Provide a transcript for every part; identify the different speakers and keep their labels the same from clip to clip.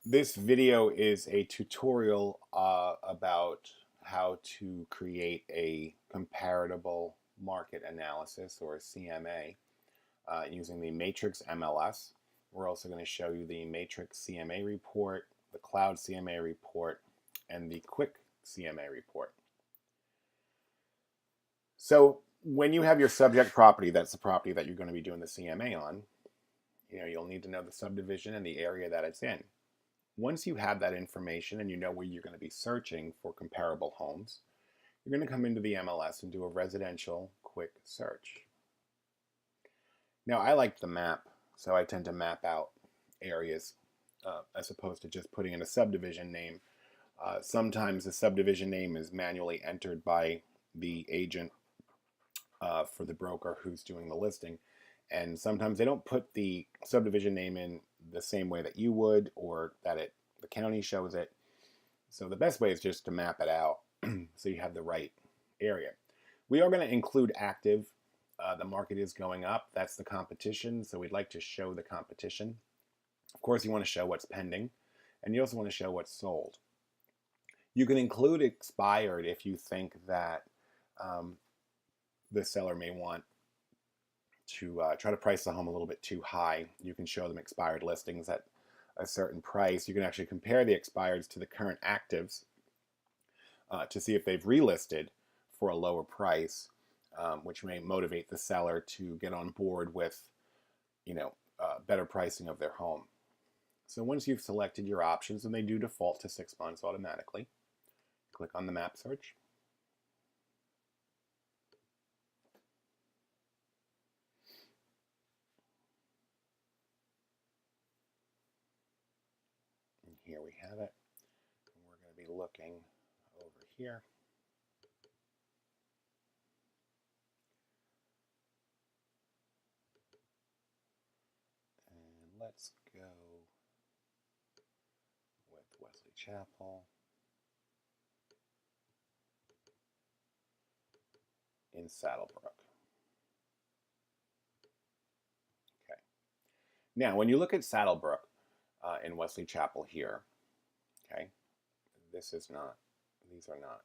Speaker 1: This video is a tutorial about how to create a comparable market analysis, or CMA, using the Matrix MLS. We're also going to show you the Matrix CMA report, the Cloud CMA report, and the Quick CMA report. So when you have your subject property, that's the property that you're going to be doing the CMA on, you'll need to know the subdivision and the area that it's in. Once you have that information and you know where you're going to be searching for comparable homes, you're going to come into the MLS and do a residential quick search. Now, I like the map, so I tend to map out areas as opposed to just putting in a subdivision name. Sometimes the subdivision name is manually entered by the agent for the broker who's doing the listing, and sometimes they don't put the subdivision name in the same way that you would, or that the county shows it. So the best way is just to map it out so you have the right area. We are going to include active. The market is going up. That's the competition, so we'd like to show the competition. Of course, you want to show what's pending, and you also want to show what's sold. You can include expired if you think that the seller may want to try to price the home a little bit too high. You can show them expired listings at a certain price. You can actually compare the expireds to the current actives to see if they've relisted for a lower price, which may motivate the seller to get on board with, better pricing of their home. So once you've selected your options, and they do default to 6 months automatically, click on the map search. And here we have it. And we're going to be looking over here. And let's go with Wesley Chapel in Saddlebrook. Okay. Now, when you look at Saddlebrook in Wesley Chapel here, okay, these are not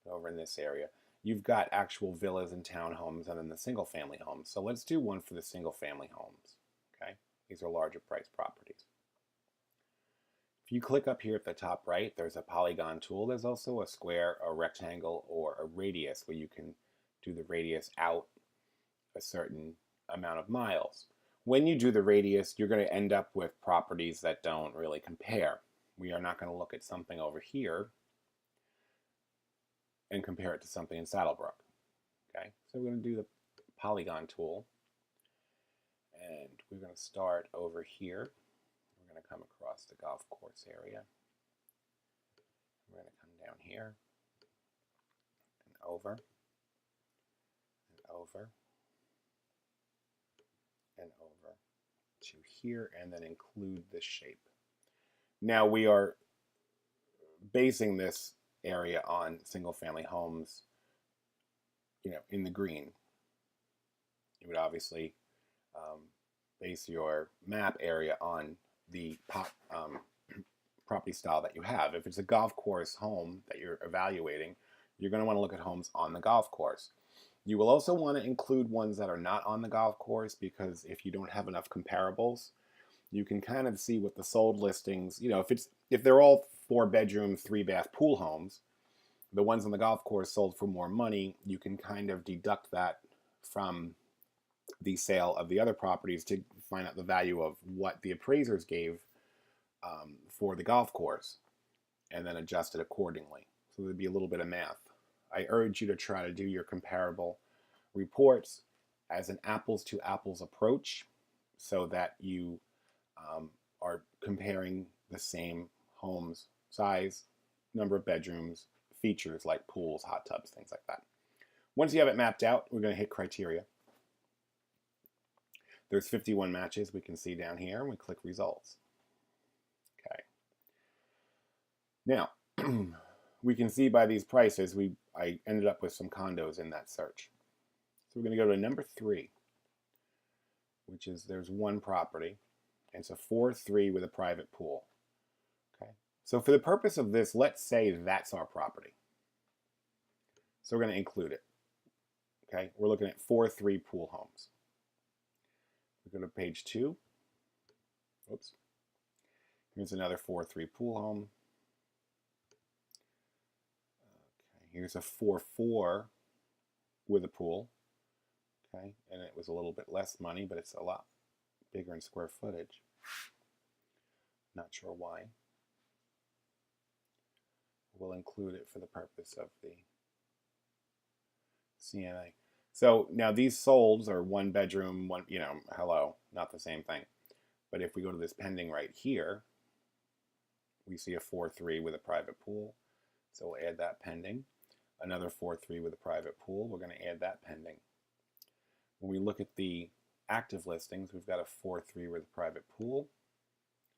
Speaker 1: over in this area. You've got actual villas and townhomes and then the single family homes. So let's do one for the single family homes. Okay, these are larger price properties. If you click up here at the top right, there's a polygon tool. There's also a square, a rectangle, or a radius where you can do the radius out a certain amount of miles. When you do the radius, you're going to end up with properties that don't really compare. We are not going to look at something over here and compare it to something in Saddlebrook. Okay, so we're going to do the polygon tool, and we're going to start over here. We're going to come across the golf course area. We're going to come down here and over and over and over to here, and then include the shape. Now we are basing this area on single family homes, in the green. You would obviously base your map area on the property style that you have. If it's a golf course home that you're evaluating, you're going to want to look at homes on the golf course. You will also want to include ones that are not on the golf course, because if you don't have enough comparables, you can kind of see what the sold listings, if they're all 4-bedroom, 3-bath pool homes, the ones on the golf course sold for more money, you can kind of deduct that from the sale of the other properties to find out the value of what the appraisers gave for the golf course, and then adjust it accordingly. So there'd be a little bit of math. I urge you to try to do your comparable reports as an apples to apples approach, so that you are comparing the same homes, size, number of bedrooms, features like pools, hot tubs, things like that. Once you have it mapped out, we're going to hit criteria. There's 51 matches we can see down here, and we click results. Okay. Now, we can see by these prices, I ended up with some condos in that search. So we're going to go to number 3, which is, there's one property, and it's a 4-3 with a private pool. Okay. So for the purpose of this, let's say that's our property. So we're going to include it. Okay. We're looking at 4-3 pool homes. We go to page 2. Oops. Here's another 4-3 pool home. Okay. Here's a 4-4 with a pool. Okay. And it was a little bit less money, but it's a lot bigger in square footage. Not sure why. We'll include it for the purpose of the CMA. So now these solds are 1 bedroom, one, hello, not the same thing. But if we go to this pending right here, we see a 4-3 with a private pool. So we'll add that pending. Another 4-3 with a private pool. We're going to add that pending. When we look at the active listings, we've got a 4-3 with a private pool,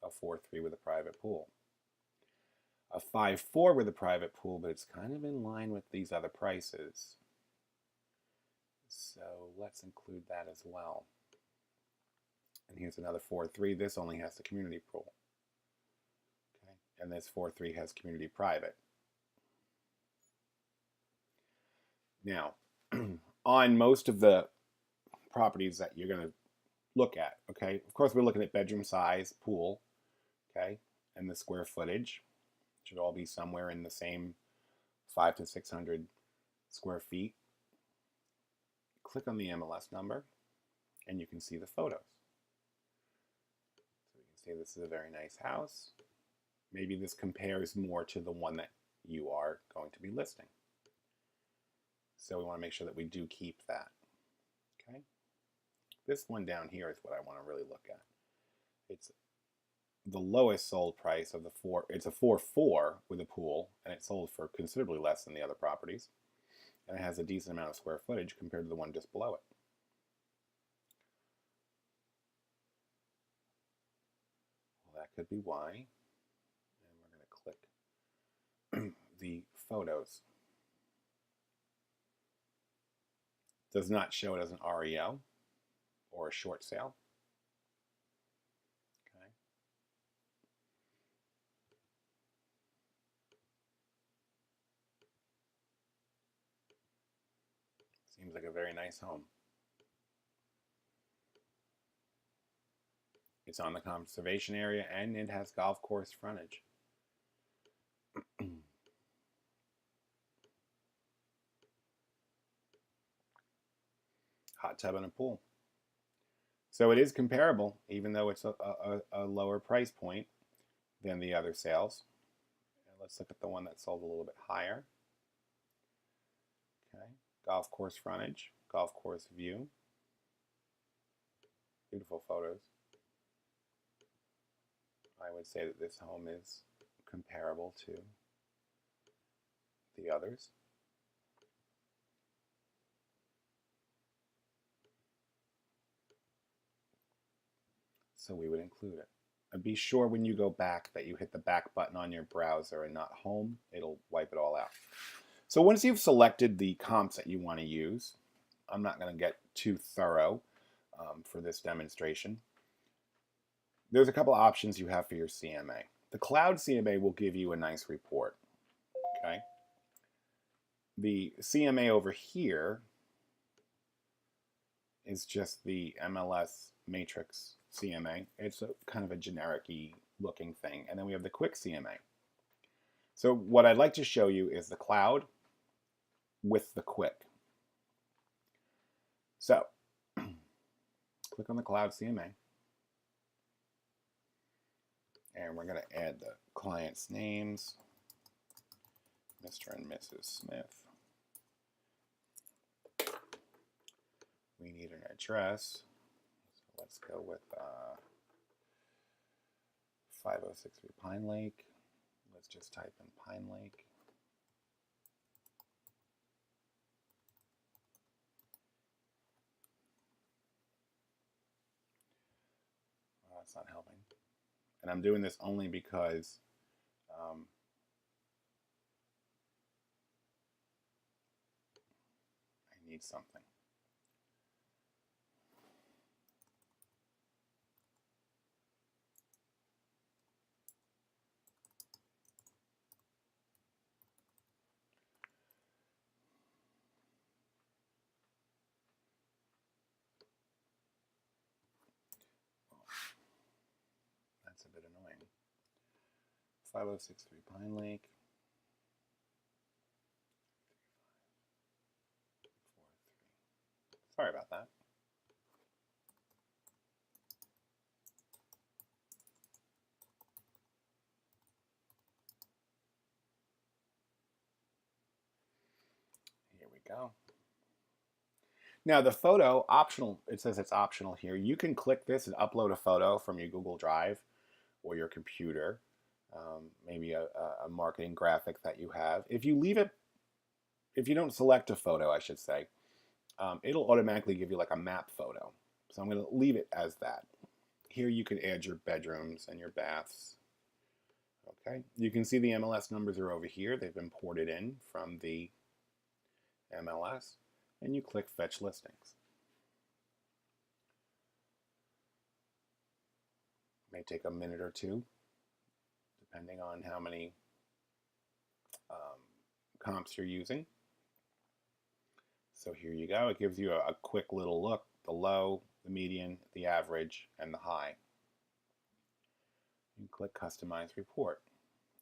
Speaker 1: a 4-3 with a private pool. A 5-4 with a private pool, but it's kind of in line with these other prices. So let's include that as well. And here's another 4-3. This only has the community pool. Okay. And this 4-3 has community private. Now, on most of the properties that you're going to look at, okay, of course we're looking at bedroom size, pool, okay, and the square footage. Should all be somewhere in the same 500 to 600 square feet. Click on the MLS number and you can see the photos. So you can see this is a very nice house. Maybe this compares more to the one that you are going to be listing. So we want to make sure that we do keep that. Okay. This one down here is what I want to really look at. It's the lowest sold price of the 4. It's a 4-4 with a pool, and it sold for considerably less than the other properties. And it has a decent amount of square footage compared to the one just below it. Well, that could be why. And we're going to click the photos. Does not show it as an REO or a short sale. Okay. Seems like a very nice home. It's on the conservation area and it has golf course frontage. Hot tub and a pool. So it is comparable, even though it's a lower price point than the other sales. And let's look at the one that sold a little bit higher. Okay, golf course frontage, golf course view. Beautiful photos. I would say that this home is comparable to the others. So we would include it. And be sure when you go back that you hit the back button on your browser and not home. It'll wipe it all out. So once you've selected the comps that you want to use, I'm not going to get too thorough for this demonstration. There's a couple of options you have for your CMA. The cloud CMA will give you a nice report. Okay. The CMA over here is just the MLS matrix CMA. It's a kind of a generic-y looking thing. And then we have the quick CMA. So what I'd like to show you is the cloud with the quick. So click on the cloud CMA. And we're going to add the client's names, Mr. and Mrs. Smith. We need an address. So let's go with 5063 Pine Lake. Let's just type in Pine Lake. Oh, that's not helping. And I'm doing this only because I need something. That's a bit annoying. 5063 Pine Lake. Sorry about that. Here we go. Now the photo, optional, it says it's optional here. You can click this and upload a photo from your Google Drive or your computer, maybe a marketing graphic that you have. If you leave it, if you don't select a photo, I should say, it'll automatically give you like a map photo. So I'm going to leave it as that. Here you can add your bedrooms and your baths. Okay, you can see the MLS numbers are over here. They've been ported in from the MLS, and you click Fetch Listings. It may take a minute or two, depending on how many comps you're using. So here you go. It gives you a quick little look, the low, the median, the average, and the high. You click Customize Report.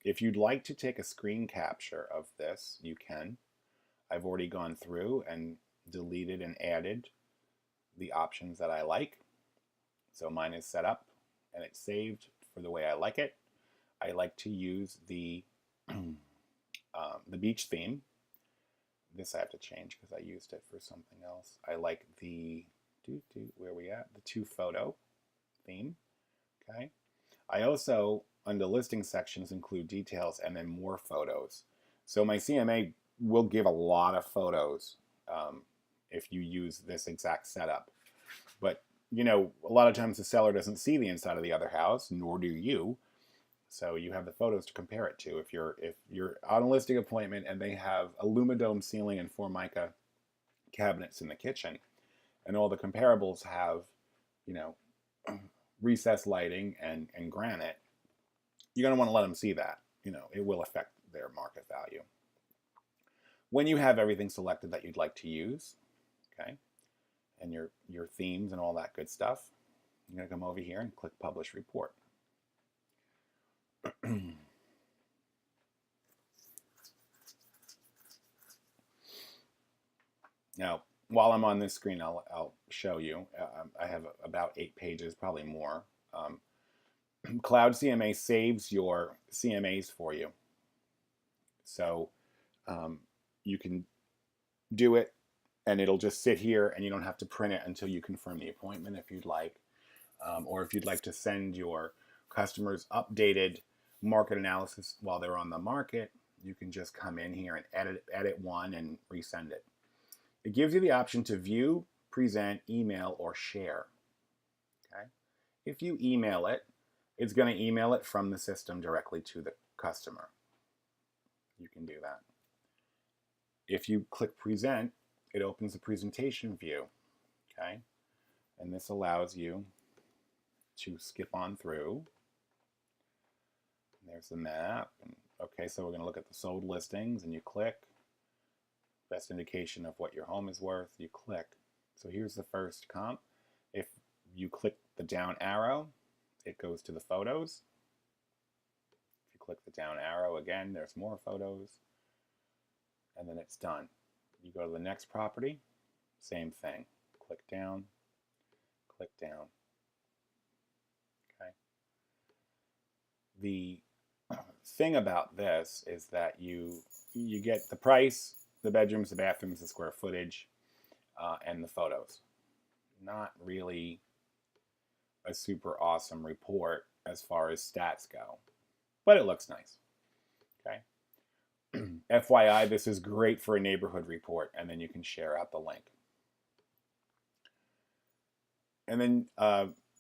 Speaker 1: If you'd like to take a screen capture of this, you can. I've already gone through and deleted and added the options that I like. So mine is set up and it's saved for the way I like it. I like to use the beach theme. This I have to change because I used it for something else. I like the, where are we at? The 2-photo theme, okay? I also, under listing sections, include details and then more photos. So my CMA will give a lot of photos if you use this exact setup. But, you know, a lot of times the seller doesn't see the inside of the other house, nor do you. So you have the photos to compare it to. If you're on a listing appointment and they have a Lumadome ceiling and Formica cabinets in the kitchen, and all the comparables have, you know, recessed lighting and granite, you're going to want to let them see that. You know, it will affect their market value. When you have everything selected that you'd like to use, okay, and your themes and all that good stuff, you're going to come over here and click Publish Report. Now, while I'm on this screen, I'll show you. I have about 8 pages, probably more. Cloud CMA saves your CMAs for you. So you can do it, and it'll just sit here, and you don't have to print it until you confirm the appointment if you'd like. Or if you'd like to send your customers updated market analysis while they're on the market, you can just come in here and edit one and resend it. It gives you the option to view, present, email, or share. Okay? If you email it, it's going to email it from the system directly to the customer. You can do that. If you click present, it opens the presentation view. Okay? And this allows you to skip on through. There's the map. And, okay, so we're going to look at the sold listings, and you click. Best indication of what your home is worth, you click. So here's the first comp. If you click the down arrow, it goes to the photos. If you click the down arrow again, there's more photos. And then it's done. You go to the next property, same thing. Click down, click down. Okay. The thing about this is that you get the price, the bedrooms, the bathrooms, the square footage, and the photos. Not really a super awesome report as far as stats go, but it looks nice. Okay. FYI, this is great for a neighborhood report, and then you can share out the link. And then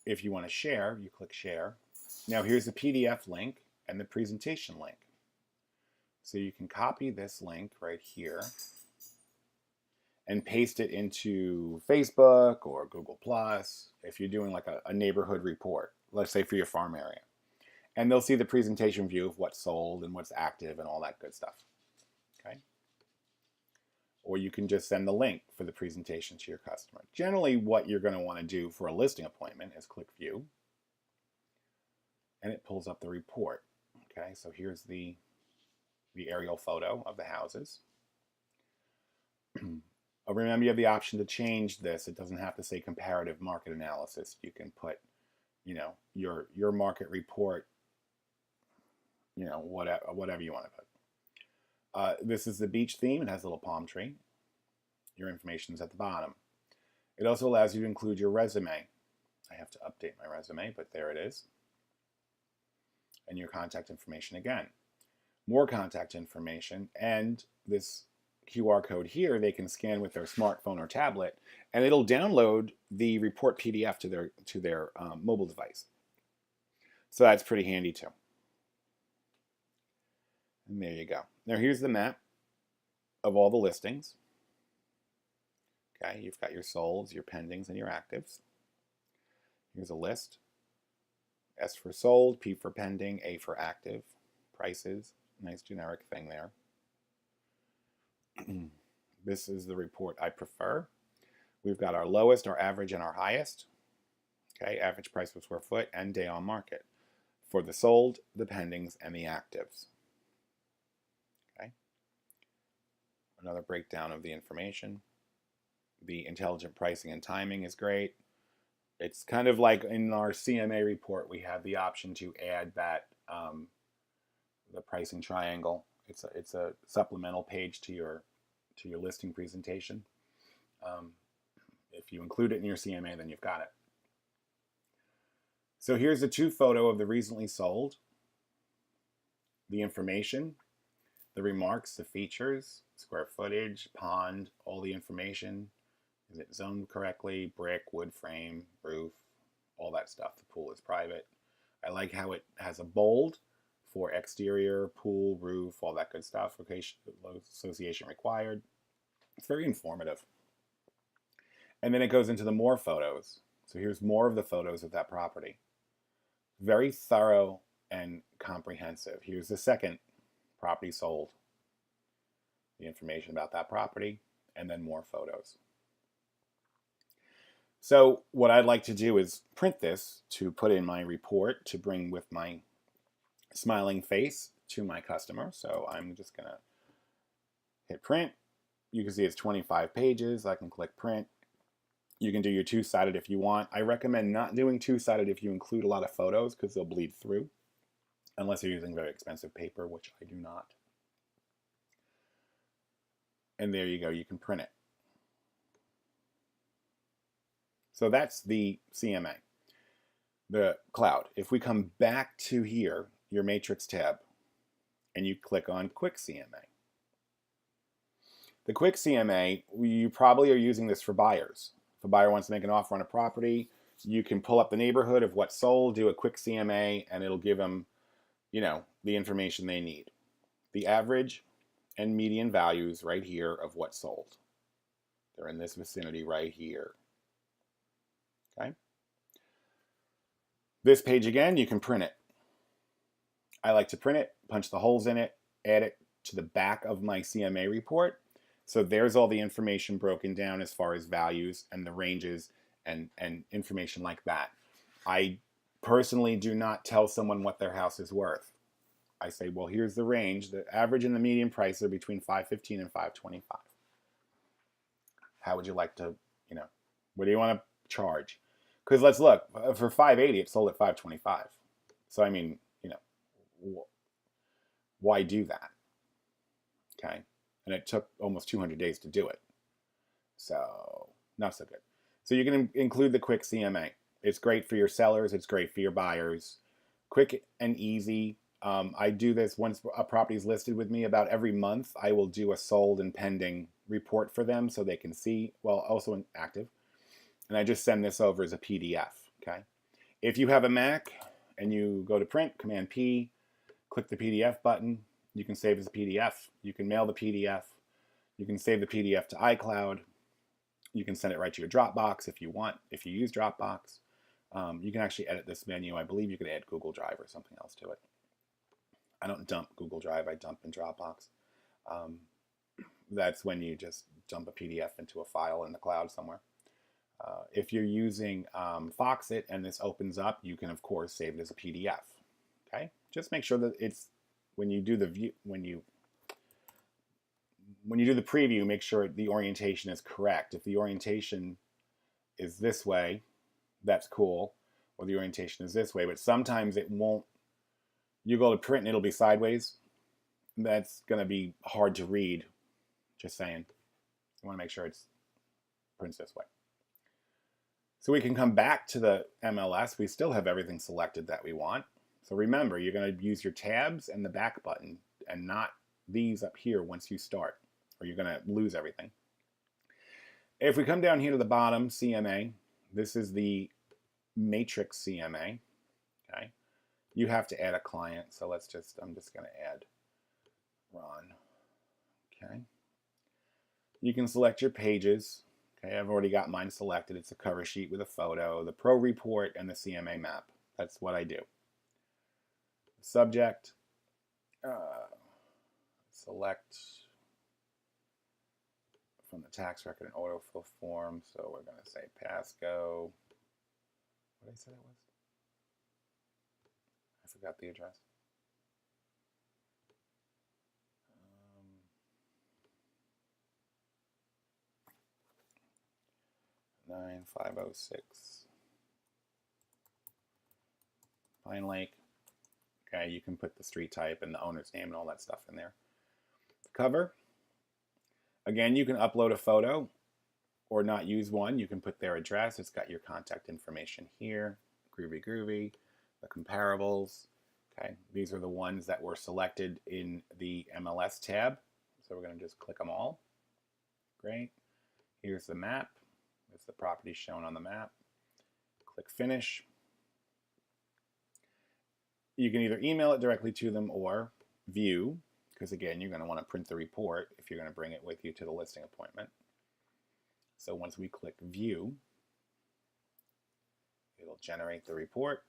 Speaker 1: if you want to share, you click share. Now here's the PDF link and the presentation link. So you can copy this link right here and paste it into Facebook or Google Plus if you're doing like a neighborhood report, let's say for your farm area. And they'll see the presentation view of what's sold and what's active and all that good stuff. Okay? Or you can just send the link for the presentation to your customer. Generally, what you're going to want to do for a listing appointment is click View. and it pulls up the report. Okay, so here's the aerial photo of the houses. Remember, you have the option to change this. It doesn't have to say comparative market analysis. You can put, your market report, whatever you want to put. This is the beach theme. It has a little palm tree. Your information is at the bottom. It also allows you to include your resume. I have to update my resume, but there it is. And your contact information again. More contact information, and this QR code here they can scan with their smartphone or tablet, and it'll download the report PDF to their mobile device. So that's pretty handy too. And there you go. Now here's the map of all the listings. Okay, you've got your solds, your pendings, and your actives. Here's a list. S for sold, P for pending, A for active, prices. Nice generic thing there. This is the report I prefer. We've got our lowest, our average, and our highest. Okay, average price per square foot and day on market for the sold, the pendings, and the actives. Okay. Another breakdown of the information. The intelligent pricing and timing is great. It's kind of like in our CMA report, we have the option to add that the pricing triangle. It's a supplemental page to your listing presentation. If you include it in your CMA, then you've got it. So here's a 2 photo of the recently sold. The information, the remarks, the features, square footage, pond, all the information. Is it zoned correctly? Brick, wood frame, roof, all that stuff. The pool is private. I like how it has a bold for exterior, pool, roof, all that good stuff. Location, association required. It's very informative. And then it goes into the more photos. So here's more of the photos of that property. Very thorough and comprehensive. Here's the second property sold. The information about that property, and then more photos. So what I'd like to do is print this to put in my report to bring with my smiling face to my customer. So I'm just going to hit print. You can see it's 25 pages. I can click print. You can do your 2-sided if you want. I recommend not doing 2-sided if you include a lot of photos because they'll bleed through, unless you're using very expensive paper, which I do not. And there you go. You can print it. So that's the CMA, the cloud. If we come back to here, your matrix tab, and you click on Quick CMA. The Quick CMA, you probably are using this for buyers. If a buyer wants to make an offer on a property, you can pull up the neighborhood of what's sold, do a quick CMA, and it'll give them, the information they need. The average and median values right here of what's sold. They're in this vicinity right here. Okay. This page again, you can print it. I like to print it, punch the holes in it, add it to the back of my CMA report. So there's all the information broken down as far as values and the ranges and information like that. I personally do not tell someone what their house is worth. I say, well, here's the range. The average and the median price are between $515 and $525. How would you like to, what do you want to charge? Because let's look, for $580, it sold at $525. So, I mean, why do that? Okay. And it took almost 200 days to do it. So, not so good. So you can include the quick CMA. It's great for your sellers. It's great for your buyers. Quick and easy. I do this once a property is listed with me. About every month, I will do a sold and pending report for them so they can see, well, also an active. And I just send this over as a PDF, okay? If you have a Mac and you go to print, Command P, click the PDF button, you can save as a PDF. You can mail the PDF. You can save the PDF to iCloud. You can send it right to your Dropbox if you want, if you use Dropbox. You can actually edit this menu. I believe you could add Google Drive or something else to it. I don't dump Google Drive, I dump in Dropbox. That's when you just dump a PDF into a file in the cloud somewhere. If you're using Foxit and this opens up, you can, of course, save it as a PDF. Okay, just make sure that it's when you do the view when you do the preview, make sure the orientation is correct. If the orientation is this way, that's cool, or the orientation is this way, but sometimes it won't. You go to print and it'll be sideways. That's going to be hard to read. Just saying. I want to make sure it's prints this way. So we can come back to the MLS. We still have everything selected that we want. So remember, you're going to use your tabs and the back button and not these up here once you start, or you're going to lose everything. If we come down here to the bottom, CMA, this is the matrix CMA. Okay. You have to add a client, so I'm just going to add Ron. Okay. You can select your pages. Okay, I've already got mine selected. It's a cover sheet with a photo, the pro report, and the CMA map. That's what I do. Subject, select from the tax record and autofill form. So we're going to say Pasco. What did I say it was? I forgot the address. 9506 Pine Lake. Okay, you can put the street type and the owner's name and all that stuff in there. Cover. Again, you can upload a photo or not use one. You can put their address. It's got your contact information here. Groovy. The comparables. Okay, these are the ones that were selected in the MLS tab. So we're going to just click them all. Great. Here's the map. It's the property shown on the map. Click Finish. You can either email it directly to them or view, because again, you're going to want to print the report if you're going to bring it with you to the listing appointment. So once we click View, it'll generate the report.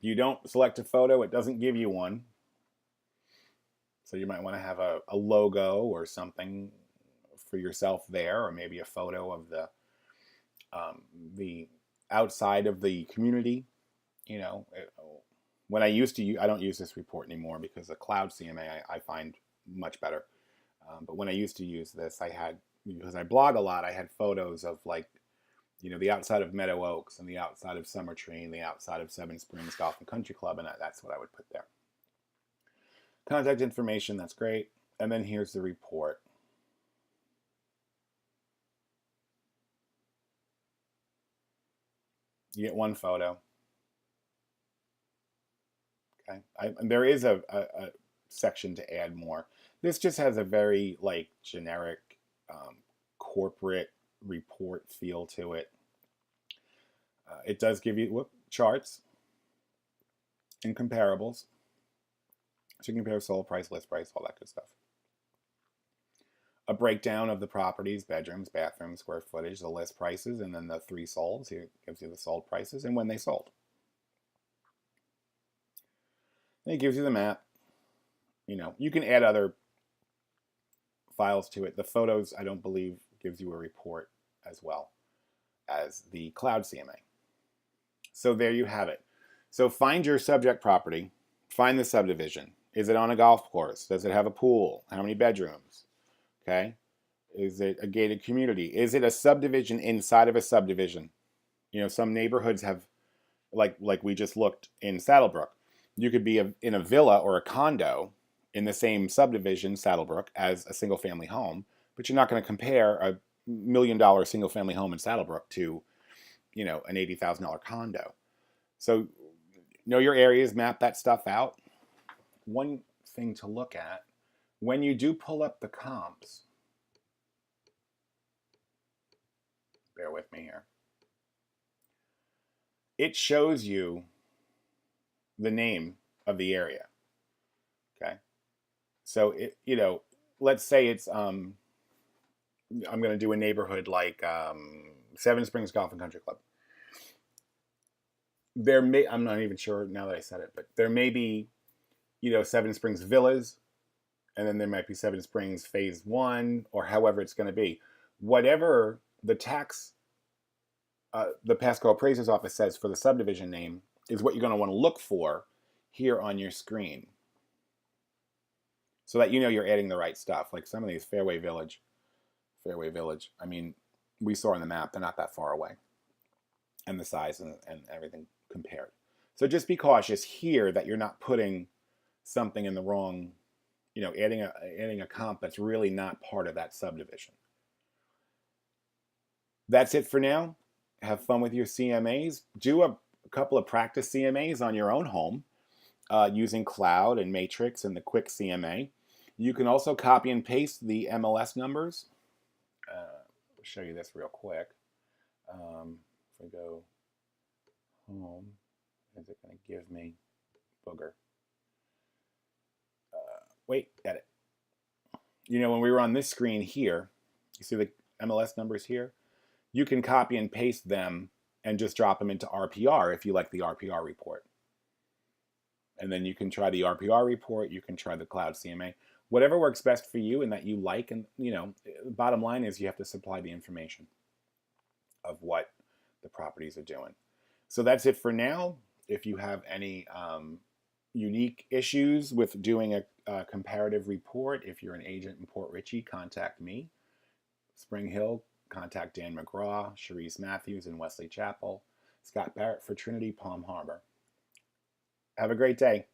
Speaker 1: You don't select a photo, it doesn't give you one. So you might want to have a logo or something for yourself there, or maybe a photo of the outside of the community. You know, when I used to use, I don't use this report anymore because the cloud CMA I find much better. But when I used to use this, because I blog a lot, I had photos of, like, you know, the outside of Meadow Oaks and the outside of Summer Tree and the outside of Seven Springs Golf and Country Club, and that's what I would put there. Contact information, that's great. And then here's the report. You get one photo. Okay, there is a section to add more. This just has a very, like, generic corporate report feel to it. It does give you charts and comparables. So you can compare sold price, list price, all that good stuff. A breakdown of the properties, bedrooms, bathrooms, square footage, the list prices, and then the 3 solds. Here it gives you the sold prices and when they sold. And it gives you the map. You know, you can add other files to it. The photos, I don't believe, gives you a report as well as the cloud CMA. So there you have it. So find your subject property, find the subdivision. Is it on a golf course? Does it have a pool? How many bedrooms? Okay. Is it a gated community? Is it a subdivision inside of a subdivision? You know, some neighborhoods have, like we just looked in Saddlebrook, you could be in a villa or a condo in the same subdivision, Saddlebrook, as a single family home, but you're not going to compare a $1 million single family home in Saddlebrook to, you know, an $80,000 condo. So know your areas, map that stuff out. One thing to look at, when you do pull up the comps, bear with me here, it shows you the name of the area. Okay. So it, you know, let's say it's I'm going to do a neighborhood like Seven Springs Golf and Country Club. I'm not even sure now that I said it, but there may be, you know, Seven Springs Villas, and then there might be Seven Springs Phase 1, or however it's going to be. Whatever the tax the Pasco Appraiser's Office says for the subdivision name is what you're going to want to look for here on your screen, so that you know you're adding the right stuff. Like some of these Fairway Village. I mean, we saw on the map, they're not that far away. And the size and everything compared. So just be cautious here that you're not putting something in the wrong, adding a comp that's really not part of that subdivision. That's it for now. Have fun with your CMAs. Do a couple of practice CMAs on your own home using Cloud and Matrix and the Quick CMA. You can also copy and paste the MLS numbers. I'll show you this real quick. If we go home, is it going to give me booger? Wait, edit. When we were on this screen here, you see the MLS numbers here? You can copy and paste them and just drop them into RPR if you like the RPR report. And then you can try the RPR report, you can try the Cloud CMA, whatever works best for you and that you like. And, the bottom line is you have to supply the information of what the properties are doing. So that's it for now. If you have any unique issues with doing a comparative report, if you're an agent in Port Richey, contact me. Spring Hill, contact Dan McGraw, Cherise Matthews in Wesley Chapel, Scott Barrett for Trinity Palm Harbor. Have a great day.